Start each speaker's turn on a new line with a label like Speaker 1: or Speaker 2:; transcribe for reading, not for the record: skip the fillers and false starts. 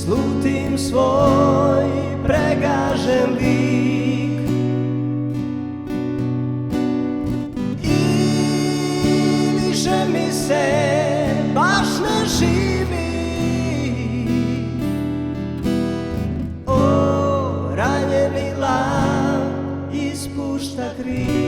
Speaker 1: slutim svoj pregažen lik i više mi se baš ne živi. O, ranjeni lav ispušta krik.